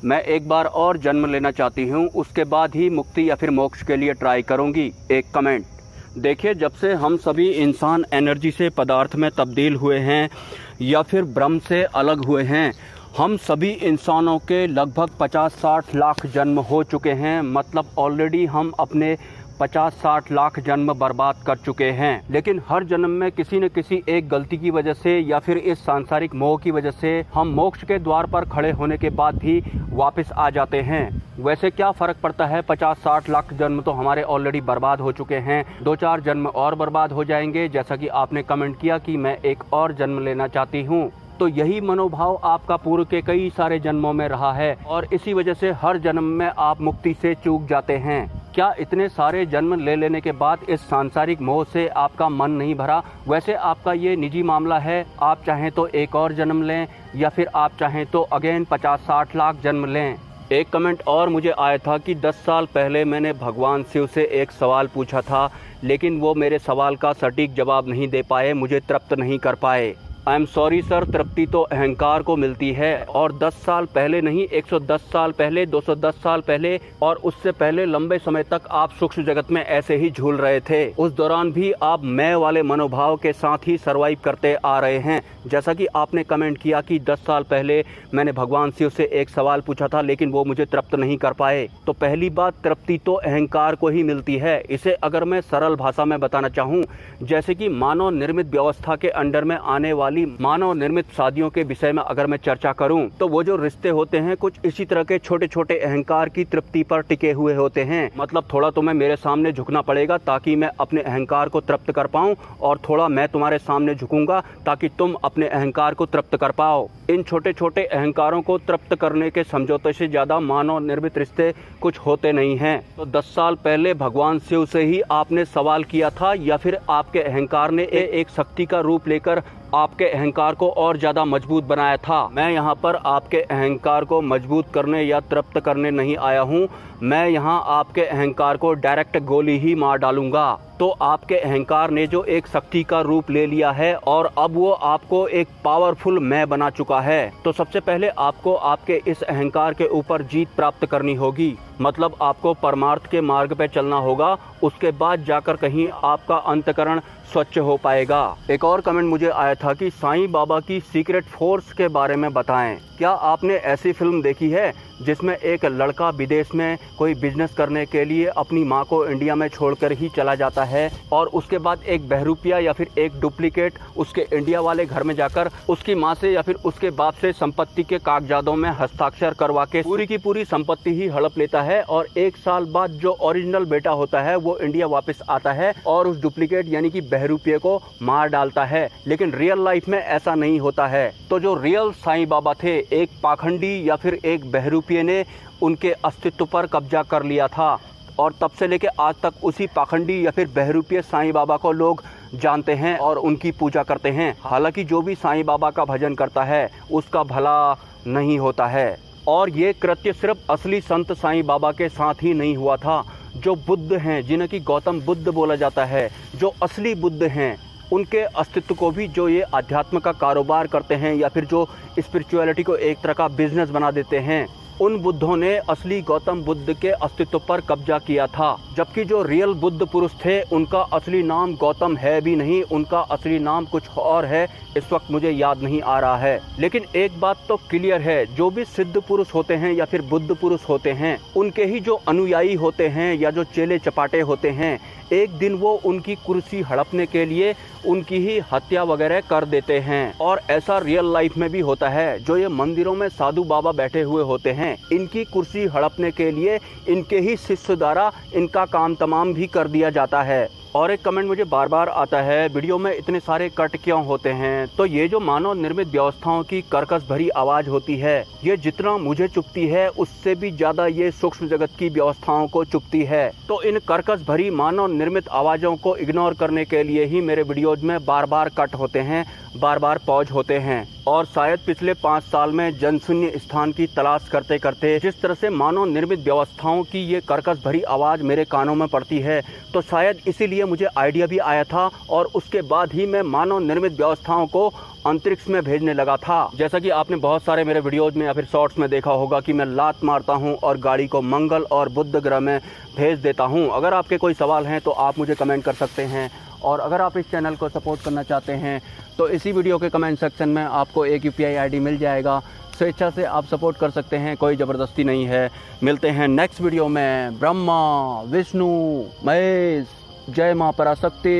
मैं एक बार और जन्म लेना चाहती हूँ, उसके बाद ही मुक्ति या फिर मोक्ष के लिए ट्राई करूँगी। एक कमेंट। देखिए, जब से हम सभी इंसान एनर्जी से पदार्थ में तब्दील हुए हैं या फिर ब्रह्म से अलग हुए हैं, हम सभी इंसानों के लगभग 50-60 लाख जन्म हो चुके हैं। मतलब ऑलरेडी हम अपने 50-60 लाख जन्म बर्बाद कर चुके हैं। लेकिन हर जन्म में किसी न किसी एक गलती की वजह से या फिर इस सांसारिक मोह की वजह से हम मोक्ष के द्वार पर खड़े होने के बाद भी वापस आ जाते हैं। वैसे क्या फ़र्क पड़ता है, 50-60 लाख जन्म तो हमारे ऑलरेडी बर्बाद हो चुके हैं, 2-4 जन्म और बर्बाद हो जाएंगे, जैसा कि आपने कमेंट किया कि मैं एक और जन्म लेना चाहती हूँ। तो यही मनोभाव आपका पूर्व के कई सारे जन्मों में रहा है और इसी वजह से हर जन्म में आप मुक्ति से चूक जाते हैं। क्या इतने सारे जन्म ले लेने के बाद इस सांसारिक मोह से आपका मन नहीं भरा? वैसे आपका ये निजी मामला है, आप चाहें तो एक और जन्म लें या फिर आप चाहें तो अगेन 50-60 लाख जन्म लें। एक कमेंट और मुझे आया था कि 10 साल पहले मैंने भगवान शिव से एक सवाल पूछा था, लेकिन वो मेरे सवाल का सटीक जवाब नहीं दे पाए, मुझे तृप्त नहीं कर पाए। आई एम सॉरी सर, तृप्ति तो अहंकार को मिलती है और 10 साल पहले नहीं, 110 साल पहले, 210 साल पहले और उससे पहले लंबे समय तक आप सूक्ष्म जगत में ऐसे ही झूल रहे थे। उस दौरान भी आप मैं वाले मनोभाव के साथ ही सरवाइव करते आ रहे हैं। जैसा कि आपने कमेंट किया कि 10 साल पहले मैंने भगवान शिव से एक सवाल पूछा था, लेकिन वो मुझे तृप्त नहीं कर पाए। तो पहली बात, तृप्ति तो अहंकार को ही मिलती है। इसे अगर मैं सरल भाषा में बताना चाहूँ, जैसे कि मानव निर्मित व्यवस्था के अंडर में आने वाली मानव निर्मित शादियों के विषय में अगर मैं चर्चा करूं, तो वो जो रिश्ते होते हैं कुछ इसी तरह के छोटे छोटे अहंकार की तृप्ति पर टिके हुए होते हैं। मतलब थोड़ा तुम्हें मेरे सामने झुकना पड़ेगा ताकि मैं अपने अहंकार को तृप्त कर पाऊं और थोड़ा मैं तुम्हारे सामने झुकूंगा ताकि तुम अपने अहंकार को तृप्त कर पाओ। इन छोटे छोटे अहंकारों को तृप्त करने के समझौते से ज्यादा मानव निर्मित रिश्ते कुछ होते नहीं हैं। तो 10 साल पहले भगवान शिव से ही आपने सवाल किया था या फिर आपके अहंकार ने एक शक्ति का रूप लेकर आपके अहंकार को और ज्यादा मजबूत बनाया था? मैं यहाँ पर आपके अहंकार को मजबूत करने या तृप्त करने नहीं आया हूँ। मैं यहाँ आपके अहंकार को डायरेक्ट गोली ही मार डालूंगा। तो आपके अहंकार ने जो एक शक्ति का रूप ले लिया है और अब वो आपको एक पावरफुल मैं बना चुका है। तो सबसे पहले आपको आपके इस अहंकार के ऊपर जीत प्राप्त करनी होगी। मतलब आपको परमार्थ के मार्ग पे चलना होगा, उसके बाद जाकर कहीं आपका अंतकरण स्वच्छ हो पाएगा। एक और कमेंट मुझे आया था कि साईं बाबा की सीक्रेट फोर्स के बारे में बताएं। क्या आपने ऐसी फिल्म देखी है जिसमें एक लड़का विदेश में कोई बिजनेस करने के लिए अपनी माँ को इंडिया में छोड़कर ही चला जाता है और उसके बाद एक बहरूपिया या फिर एक डुप्लीकेट उसके इंडिया वाले घर में जाकर उसकी माँ से या फिर उसके बाप से संपत्ति के कागजातों में हस्ताक्षर करवा के पूरी की पूरी संपत्ति ही हड़प लेता है और 1 साल बाद जो ओरिजिनल बेटा होता है वो इंडिया वापस आता है और उस डुप्लीकेट यानी कि बहरूपिये को मार डालता है। लेकिन रियल लाइफ में ऐसा नहीं होता है। तो जो रियल साईं बाबा थे, एक पाखंडी या फिर एक बहरूपिये ने उनके अस्तित्व पर कब्जा कर लिया था और तब से लेके आज तक उसी पाखंडी या फिर बहरूपिये साईं बाबा को लोग जानते हैं और उनकी पूजा करते हैं। हालांकि जो भी साईं बाबा का भजन करता है उसका भला नहीं होता है। और ये कृत्य सिर्फ असली संत साईं बाबा के साथ ही नहीं हुआ था। जो बुद्ध हैं, जिन्हें कि गौतम बुद्ध बोला जाता है, जो असली बुद्ध हैं, उनके अस्तित्व को भी जो ये अध्यात्म का कारोबार करते हैं या फिर जो स्पिरिचुअलिटी को एक तरह का बिजनेस बना देते हैं, उन बुद्धों ने असली गौतम बुद्ध के अस्तित्व पर कब्जा किया था। जबकि जो रियल बुद्ध पुरुष थे उनका असली नाम गौतम है भी नहीं, उनका असली नाम कुछ और है, इस वक्त मुझे याद नहीं आ रहा है। लेकिन एक बात तो क्लियर है, जो भी सिद्ध पुरुष होते हैं या फिर बुद्ध पुरुष होते हैं, उनके ही जो अनुयायी होते हैं या जो चेले चपाटे होते हैं, एक दिन वो उनकी कुर्सी हड़पने के लिए उनकी ही हत्या वगैरह कर देते हैं। और ऐसा रियल लाइफ में भी होता है। जो ये मंदिरों में साधु बाबा बैठे हुए होते हैं, इनकी कुर्सी हड़पने के लिए इनके ही शिष्य द्वारा इनका काम तमाम भी कर दिया जाता है। और एक कमेंट मुझे बार बार आता है, वीडियो में इतने सारे कट क्यों होते हैं? तो ये जो मानव निर्मित व्यवस्थाओं की कर्कश भरी आवाज होती है, ये जितना मुझे चुभती है उससे भी ज्यादा ये सूक्ष्म जगत की व्यवस्थाओं को चुभती है। तो इन कर्कश भरी मानव निर्मित आवाजों को इग्नोर करने के लिए ही मेरे वीडियोज में बार बार कट होते हैं, बार बार पॉज होते हैं। और शायद पिछले 5 साल में जनशून्य स्थान की तलाश करते करते जिस तरह से मानव निर्मित व्यवस्थाओं की ये कर्कश भरी आवाज मेरे कानों में पड़ती है, तो शायद इसीलिए मुझे आइडिया भी आया था और उसके बाद ही मैं मानव निर्मित व्यवस्थाओं को अंतरिक्ष में भेजने लगा था। जैसा कि आपने बहुत सारे मेरे वीडियोज में या फिर शॉर्ट्स में देखा होगा कि मैं लात मारता हूं और गाड़ी को मंगल और बुध ग्रह में भेज देता हूं। अगर आपके कोई सवाल हैं तो आप मुझे कमेंट कर सकते हैं, और अगर आप इस चैनल को सपोर्ट करना चाहते हैं तो इसी वीडियो के कमेंट सेक्शन में आपको एक UPI ID मिल जाएगा। स्वेच्छा से आप सपोर्ट कर सकते हैं, कोई ज़बरदस्ती नहीं है। मिलते हैं नेक्स्ट वीडियो में। ब्रह्मा, विष्णु, महेश, जय मां पराशक्ति।